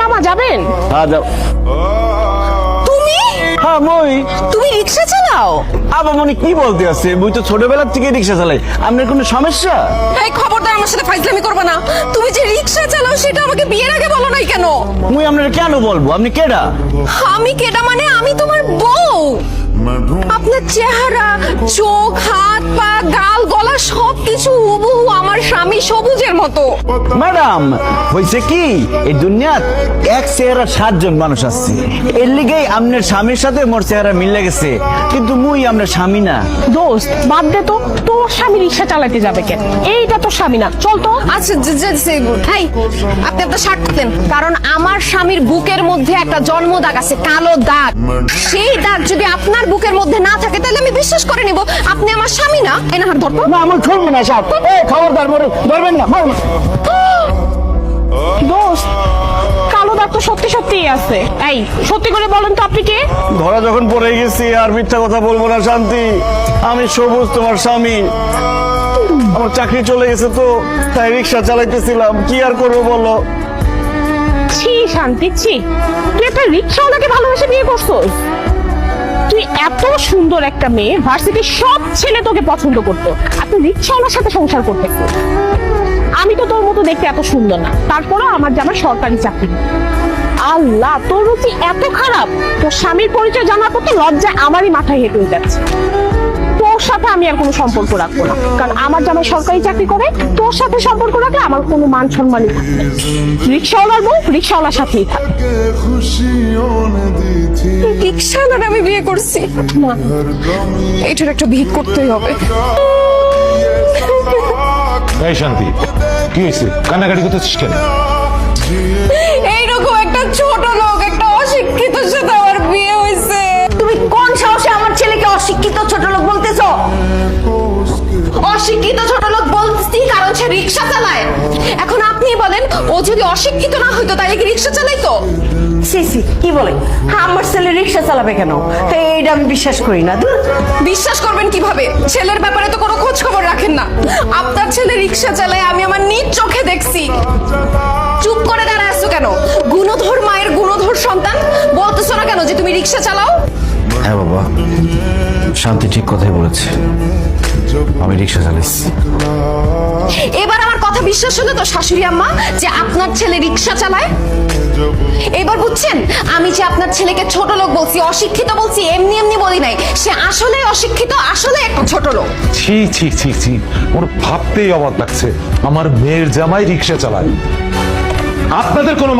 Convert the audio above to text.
মামা যাবেন? হ্যাঁ যাও। তুমি হ্যাঁ মই। তুমি রিক্সা চালাও? আবার মনে কি বলতে আছে, মুই তো ছোটবেলা থেকে রিক্সা চালাই। আপনার কোনো সমস্যা? এই খবরদার আমার সাথে ফাইজলামি করবে না। তুমি যে রিক্সা চালাও সেটা আমাকে বিয়ের আগে বলো নাই কেন? মুই আপনার কেন বলবো? আপনি কেডা? আমি কেডা মানে আমি তোমার বউ। আপনার চেহারা, চোখ, হাত, পা, গাল, গলা সবকিছু হুবহু আমার স্বামী সবুজের মতো। ম্যাডাম হয়েছে কি, এই দুনিয়াত এক চেহারা 7 জন মানুষ আছে, এর লিগেই আপনার স্বামীর সাথে মোর চেহারা মিলে গেছে, কিন্তু মুই আপনার স্বামী না। দোস্ত বাদ দে তো, তোর স্বামী রিক্সা চালাতে যাবে কেন? এইটা তো স্বামী না, চল তো। আচ্ছা ভাই আপনি আপনার শার্ট খুলেন, কারণ আমার স্বামীর বুকের মধ্যে একটা জন্ম দাগ আছে, কালো দাগ। সেই দাগ যদি আপনার বুকের মধ্যে না থাকে তাহলে আমি বিশ্বাস করে নিব আপনি আমার স্বামী না। এনা হাত ধরতো না আমার খুলবো না সব। খবরদার মরে ধরবেন না। দোস্ত কালো দাগ তো সত্যি সত্যিই আছে। এই সত্যি করে বলেন তো আপনি কে? ধরা যখন পড়ে গেছি আর মিথ্যা কথা বলবো না শান্তি। আমি সবুজ, তোমার স্বামী। আমার চাকরি চলে গেছে তো তাই রিক্সা চালাইতেছিলাম, কি আর করবো বলো। ছি শান্তি ছি, তুই একটা রিক্সাওয়ালাকে ভালোবেসে বিয়ে করছিস? তুই এত সুন্দর একটা মেয়ে, ভার্সিটির সব ছেলে তোকে পছন্দ করতো, আর তুই রিক্সাওয়ালার সাথে সংসার করতেছিস। আমি তো তোর মতো দেখতে এত সুন্দর না, তারপরেও আমার জামার সরকারি চাকরি। আল্লাহ, তোর রুচি এত খারাপ, তোর স্বামীর পরিচয় জানার পর তো লজ্জায় আমারই মাথায় হেঁটে যাচ্ছে। তোর সাথে আমি আর কোনো সম্পর্ক রাখবো না, কারণ আমার জামাই সরকারি চাকরি করে। তোর সাথে সম্পর্ক রাখলে আমার কোনো মান সম্মানই থাকবে। রিক্সাওয়ালার বউ রিক্সাওয়ালার সাথেই থাকে। রিক্সাওয়ালার আমি বিয়ে করছি না, এটার একটা বিহিত করতেই হবে। এই শান্তি, কি হয়েছে? কান্নাকাটি করতেছিস কেন? এইরকম একটা ছোট লোক, একটা অশিক্ষিত সাথে আমার বিয়ে হয়েছে। তুমি কোন সাহসে আমার ছেলেকে অশিক্ষিত ছোট লোক বলতেছো? অশিক্ষিত ছোট লোক বলছি কারণ সে রিক্সা চালায়। এখন আপনি বলেন, ও যদি অশিক্ষিত না হইতো তাহলে কি রিক্সা চালাইতো? সি সি, কি বলে? আমার ছেলে রিক্সা চালাবে কেন? এইটা আমি বিশ্বাস করি না। ধুর। বিশ্বাস করবেন কিভাবে? ছেলের ব্যাপারে তো কোনো খোঁজ খবর রাখেন না। আপনার ছেলে রিক্সা চালায় আমি আমার নিজ চোখে দেখছি। চুপ করে দাঁড়ায় আছো কেন? গুণধর মায়ের গুণধর সন্তান, বলতেছো না কেন যে তুমি রিক্সা চালাও? হ্যাঁ বাবা, শান্তি ঠিক কথাই বলেছে, আমি রিক্সা চালাইছি। এবার আমার কথা বিশ্বাস হলো তো শাশুড়ি আম্মা যে আপনার ছেলে রিক্সা চালায়? এবার বুঝছেন আমি যে আপনার ছেলেকে ছোট লোক বলছি, অশিক্ষিত বলছি, এমনি এমনি বলি নাই। সে আসলে অশিক্ষিত, আসলে একটা ছোট লোক। ছি ছি ছি ছি, ওর ভাবতেই অবাক লাগছে আমার মেয়ের জামাই রিক্সা চালায়। আপনাদের কোনো